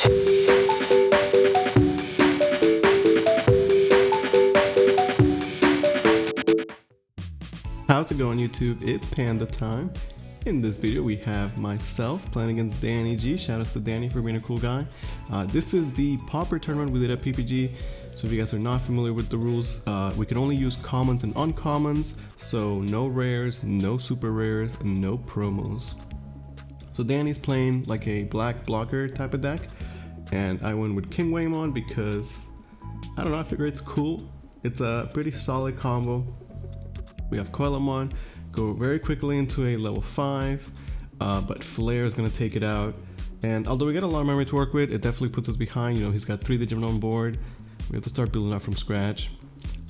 How's it going, YouTube? It's Panda time. In this video we have myself playing against Danny G. Shoutouts to Danny for being a cool guy. This is the Pauper tournament we did at PPG. So if you guys are not familiar with the rules, we can only use commons and uncommons. So no rares, no super rares, and no promos. So Danny's playing like a black blocker type of deck. And I went with King Whamon because, I don't know, I figure it's cool. It's a pretty solid combo. We have Coelamon go very quickly into a level 5, but Flare is going to take it out. And although we get a lot of memory to work with, it definitely puts us behind. You know, he's got 3 Digimon on board. We have to start building up from scratch.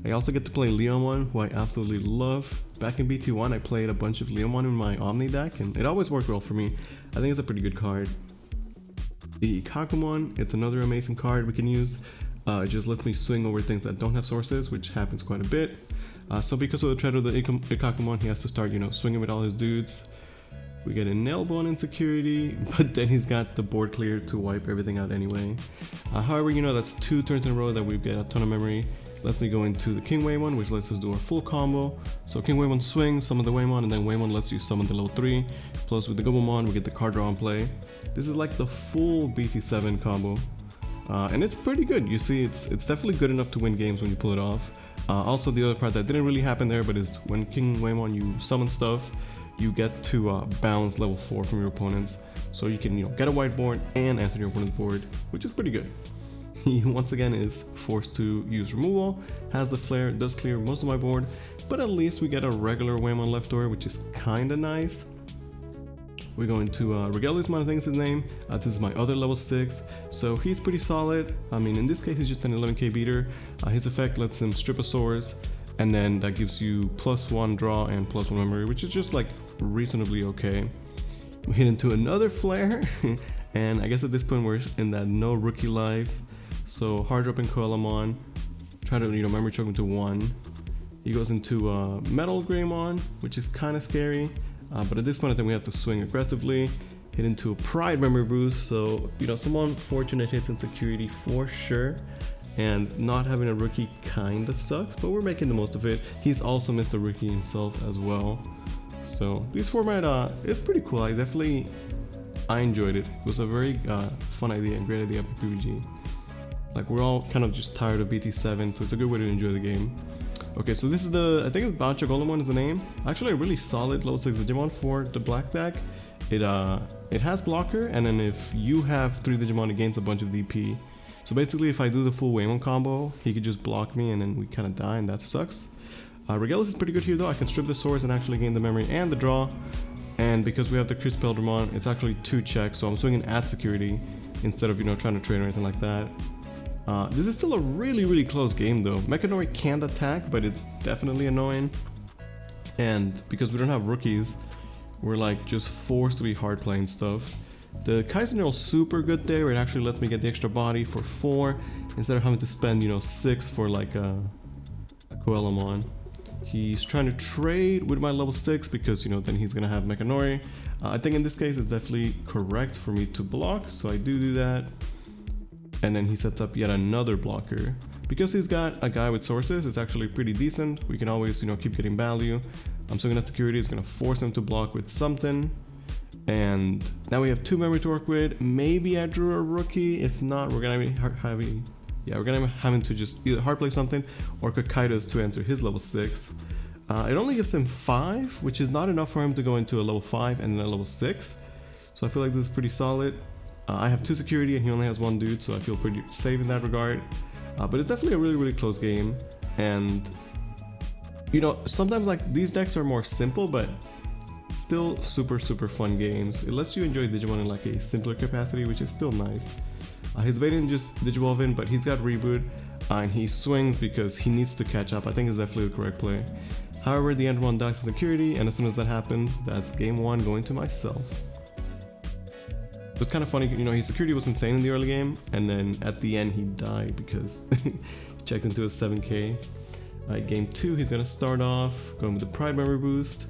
I also get to play Leomon, who I absolutely love. Back in BT1, I played a bunch of Leomon in my Omni deck, and it always worked well for me. I think it's a pretty good card. The Ikakumon, it's another amazing card we can use. It just lets me swing over things that don't have sources, which happens quite a bit. So because of the threat of the Ikakumon, he has to start, you know, swinging with all his dudes. We get a Nailbone insecurity, but then he's got the board clear to wipe everything out anyway. However, you know, that's 2 turns in a row that we've got a ton of memory. Lets me go into the King Whamon, which lets us do our full combo. So King Whamon swings, summon the Whamon, and then Whamon lets you summon the level 3. Plus with the Gobelmon, we get the card draw and play. This is like the full BT7 combo. And it's pretty good. You see, it's definitely good enough to win games when you pull it off. Also, the other part that didn't really happen there, but is when King Whamon, you summon stuff, you get to bounce level 4 from your opponents. So you can, you know, get a whiteboard and answer your opponent's board, which is pretty good. He once again is forced to use removal, has the flare, does clear most of my board, but at least we get a regular Whamon left over, which is kind of nice. We're going to Regalismon, I think is his name. This is my other level 6, so he's pretty solid. I mean, in this case, he's just an 11k beater. His effect lets him strip a source, and then that gives you +1 draw and +1 memory, which is just like reasonably okay. We hit into another flare, and I guess at this point we're in that no rookie life. So hard dropping Coelamon, try to, you know, memory choke him to 1. He goes into Metal Greymon, which is kind of scary. But at this point I think we have to swing aggressively, hit into a Pride memory boost, so, you know, some unfortunate hits in security for sure, and not having a rookie kinda sucks, but we're making the most of it. He's also missed a rookie himself as well, so this format is pretty cool. I enjoyed it. It was a very fun idea and great idea for PPG. Like, we're all kind of just tired of BT7, so it's a good way to enjoy the game. Okay, so this is the, I think it's BanchoGolem is the name. Actually a really solid level 6 Digimon for the black deck. It has blocker, and then if you have 3 Digimon, it gains a bunch of DP. So basically if I do the full Whamon combo, he could just block me and then we kind of die, and that sucks. Regalis is pretty good here though. I can strip the source and actually gain the memory and the draw. And because we have the Crispel Dramon, it's actually 2 checks, so I'm swinging at security instead of, you know, trying to trade or anything like that. This is still a really close game though. Mechanori can't attack, but it's definitely annoying. And because we don't have rookies, we're like just forced to be hard playing stuff. The Kaiser super good there. It actually lets me get the extra body for 4 instead of having to spend, you know, 6 for like a Coelamon. He's trying to trade with my level 6 because, you know, then he's gonna have Mechanori. I think in this case it's definitely correct for me to block, so I do that. And then he sets up yet another blocker. Because he's got a guy with sources, it's actually pretty decent. We can always, you know, keep getting value. I'm swinging at security, it's gonna force him to block with something. And now we have 2 memory to work with. Maybe I drew a rookie. If not, we're gonna be having to just either hard play something or Kakaidos to enter his level 6. It only gives him 5, which is not enough for him to go into a level 5 and then a level 6. So I feel like this is pretty solid. I have 2 security and he only has 1 dude, so I feel pretty safe in that regard. But it's definitely a really close game. And, you know, sometimes like these decks are more simple, but still super fun games. It lets you enjoy Digimon in like a simpler capacity, which is still nice. His Vaden just Digivolving, but he's got Reboot, and he swings because he needs to catch up. I think it's definitely the correct play. However, the Endermon dies in security, and as soon as that happens, that's game 1 going to myself. It's kind of funny, you know, his security was insane in the early game, and then at the end he died because he checked into a 7k. Game 2, he's gonna start off going with the Pride memory boost.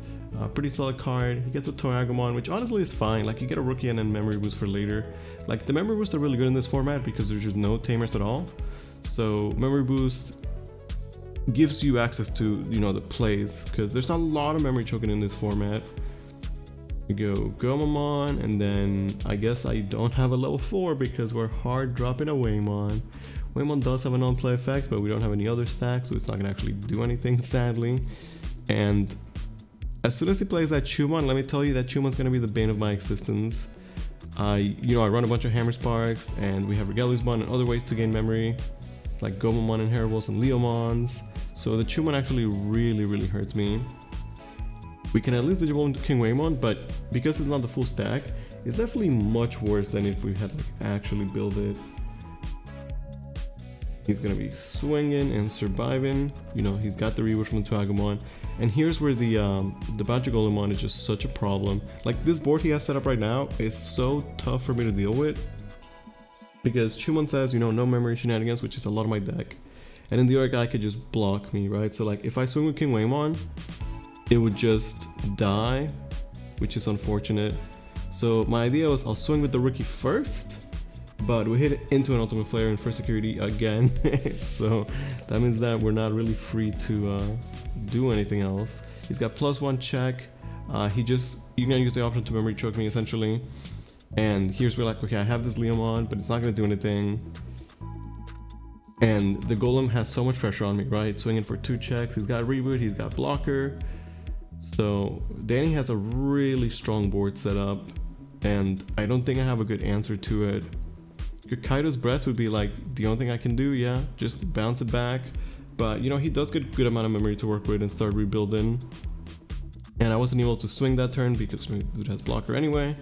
Pretty solid card. He gets a Toyagumon, which honestly is fine. Like, you get a rookie and then memory boost for later. Like, the memory boosts are really good in this format because there's just no tamers at all. So memory boost gives you access to, you know, the plays, because there's not a lot of memory choking in this format. We go Gomamon, and then I guess I don't have a level 4 because we're hard dropping a Whamon. Whamon does have a non-play effect, but we don't have any other stacks, so it's not gonna actually do anything, sadly. And as soon as he plays that Chumon, let me tell you that Chumon's gonna be the bane of my existence. I run a bunch of Hammer Sparks, and we have Regalusmon and other ways to gain memory, like Gomamon and Herables and Leomons. So the Chumon actually really hurts me. We can at least Digimon into King Whamon, but because it's not the full stack, it's definitely much worse than if we had like actually build it. He's gonna be swinging and surviving. You know, he's got the reboot from the Toyagumon. And here's where the BanchoGolem is just such a problem. Like, this board he has set up right now is so tough for me to deal with, because Chumon says, you know, no memory shenanigans, which is a lot of my deck. And then the other guy could just block me, right? So like, if I swing with King Whamon, it would just die, which is unfortunate. So my idea was I'll swing with the rookie first, but we hit it into an Ultimate Flare and for security again. So that means that we're not really free to do anything else. He's got +1 check. You're gonna use the option to memory choke me essentially. And here's where, like, okay, I have this Leomon, but it's not gonna do anything. And the Golem has so much pressure on me, right? Swinging for 2 checks. He's got reboot, he's got blocker. So Danny has a really strong board set up, and I don't think I have a good answer to it. Kaido's Breath would be like the only thing I can do, yeah, just bounce it back. But you know, he does get a good amount of memory to work with and start rebuilding. And I wasn't able to swing that turn because it has blocker anyway.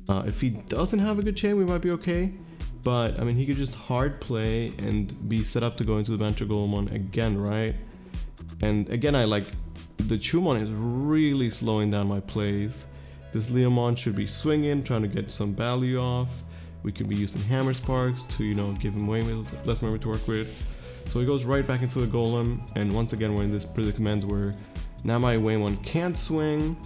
If he doesn't have a good chain, we might be okay. But I mean, he could just hard play and be set up to go into the BanchoGolem again, right? And again, the Chumon is really slowing down my plays. This Leomon should be swinging, trying to get some value off. We could be using Hammer Sparks to, you know, give him way less memory to work with. So he goes right back into the Golem, and once again we're in this predicament where now my Whamon can't swing,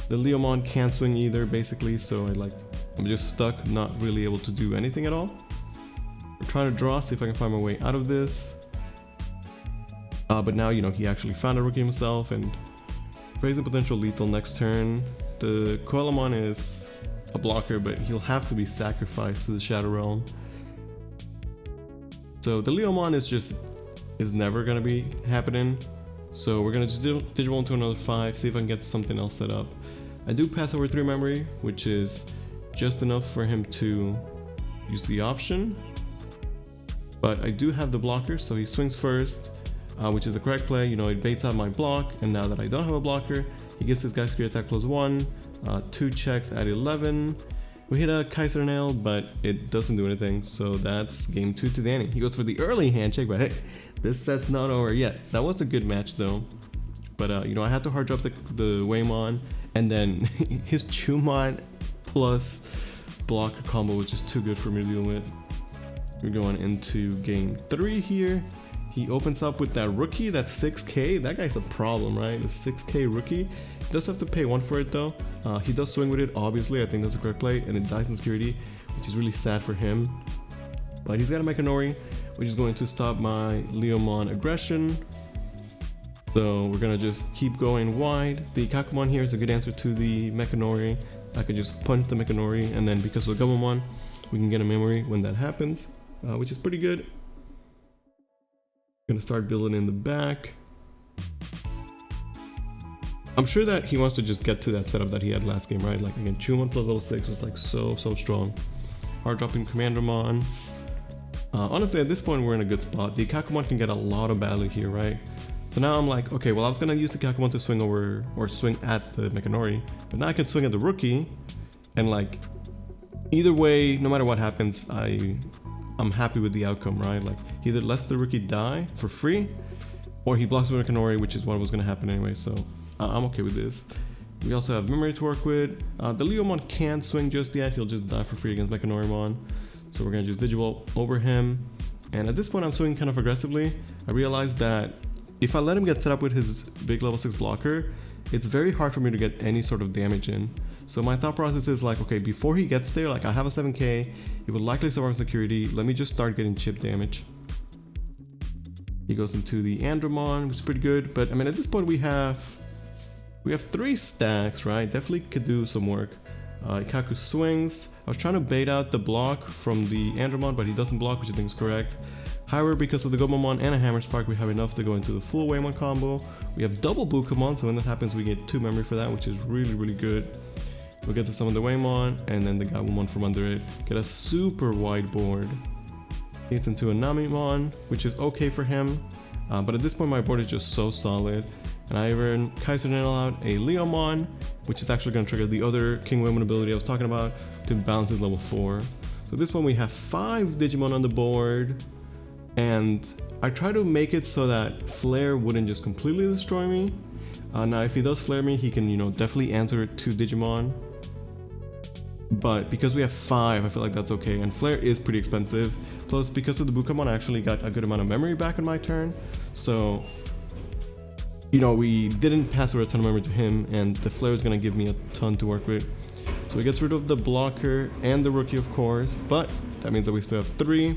the Leomon can't swing either, basically. So I'm just stuck, not really able to do anything at all. We're trying to draw, see if I can find my way out of this. But now, you know, he actually found a rookie himself, and raising potential lethal next turn. The Koalamon is a blocker, but he'll have to be sacrificed to the Shadow Realm. So the Leomon is never gonna be happening. So we're gonna just Digimon into another 5, see if I can get something else set up. I do pass over 3 memory, which is just enough for him to use the option. But I do have the blocker, so he swings first. Which is the correct play. You know, it baits out my block, and now that I don't have a blocker, he gives his guy Secret Attack +1, 2 checks at 11. We hit a Kaiser Nail, but it doesn't do anything, so that's game 2 to Danny. He goes for the early handshake, but hey, this set's not over yet. That was a good match though. But you know, I had to hard drop the Whamon, and then his Chumon plus blocker combo was just too good for me to deal with. We're going into game 3 here. He opens up with that rookie, that 6k. That guy's a problem, right? A 6k rookie. He does have to pay 1 for it though. He does swing with it, obviously. I think that's the correct play, and it dies in security, which is really sad for him. But he's got a Mechanori, which is going to stop my Leomon aggression. So we're gonna just keep going wide. The Kakumon here is a good answer to the Mechanori. I could just punch the Mechanori, and then because of the Gomamon, we can get a memory when that happens, which is pretty good. Gonna start building in the back. I'm sure that he wants to just get to that setup that he had last game, right? Like again, Chumon plus level 6 was like so strong. Hard dropping Commandramon. Honestly, at this point we're in a good spot. The Kakumon can get a lot of value here, right? So now I'm like, okay, well I was gonna use the Kakumon to swing over or swing at the Mechanori, but now I can swing at the rookie, and like either way, no matter what happens, I'm happy with the outcome, right? Like he either lets the rookie die for free, or he blocks with Mechanori, which is what was gonna happen anyway. So I'm okay with this. We also have memory to work with. The Leomon can't swing just yet. He'll just die for free against Mechanorimon. So we're gonna just Digivolve over him. And at this point, I'm swinging kind of aggressively. I realized that if I let him get set up with his big level 6 blocker, it's very hard for me to get any sort of damage in. So my thought process is like, okay, before he gets there, like I have a 7k, he would likely survive security. Let me just start getting chip damage. He goes into the Andromon, which is pretty good. But I mean, at this point we have 3 stacks, right? Definitely could do some work. Ikaku swings. I was trying to bait out the block from the Andromon, but he doesn't block, which I think is correct. However, because of the Gomamon and a Hammer Spark, we have enough to go into the full Whamon combo. We have double Bukamon, so when that happens, we get 2 memory for that, which is really, really good. We'll get to summon the Whamon, and then the Gabumon from under it. Get a super wide board. Gets into a Namimon, which is okay for him. But at this point, my board is just so solid. And I even Kaiser Nail out a Leomon, which is actually going to trigger the other King Whamon ability I was talking about to bounce his level 4. So at this point, we have 5 Digimon on the board. And I try to make it so that Flare wouldn't just completely destroy me. Now, if he does flare me, he can, definitely answer it to Digimon. But because we have 5, I feel like that's okay. And Flare is pretty expensive. Plus, because of the Bukamon, I actually got a good amount of memory back on my turn. So, we didn't pass over a ton of memory to him, and the Flare is going to give me a ton to work with. So he gets rid of the blocker and the rookie, of course. But that means that we still have 3.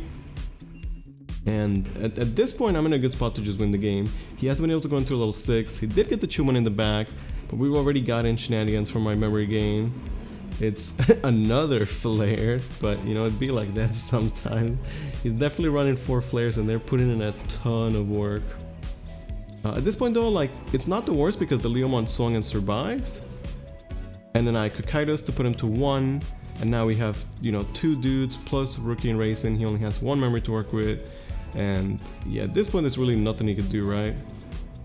And at this point, I'm in a good spot to just win the game. He hasn't been able to go into level 6. He did get the Chumon in the back, but we've already gotten shenanigans from my memory gain. It's another flare, but it'd be like that sometimes. He's definitely running 4 flares, and they're putting in a ton of work. At this point though, like, it's not the worst because the Leomon swung and survived. And then I could Kaidos to put him to 1. And now we have, 2 dudes plus Rookie and Racing. He only has 1 memory to work with. And yeah, at this point, there's really nothing he could do, right?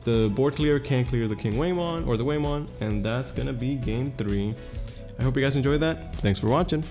The board clear can't clear the King Whamon or the Whamon, and that's gonna be game 3. I hope you guys enjoyed that. Thanks for watching.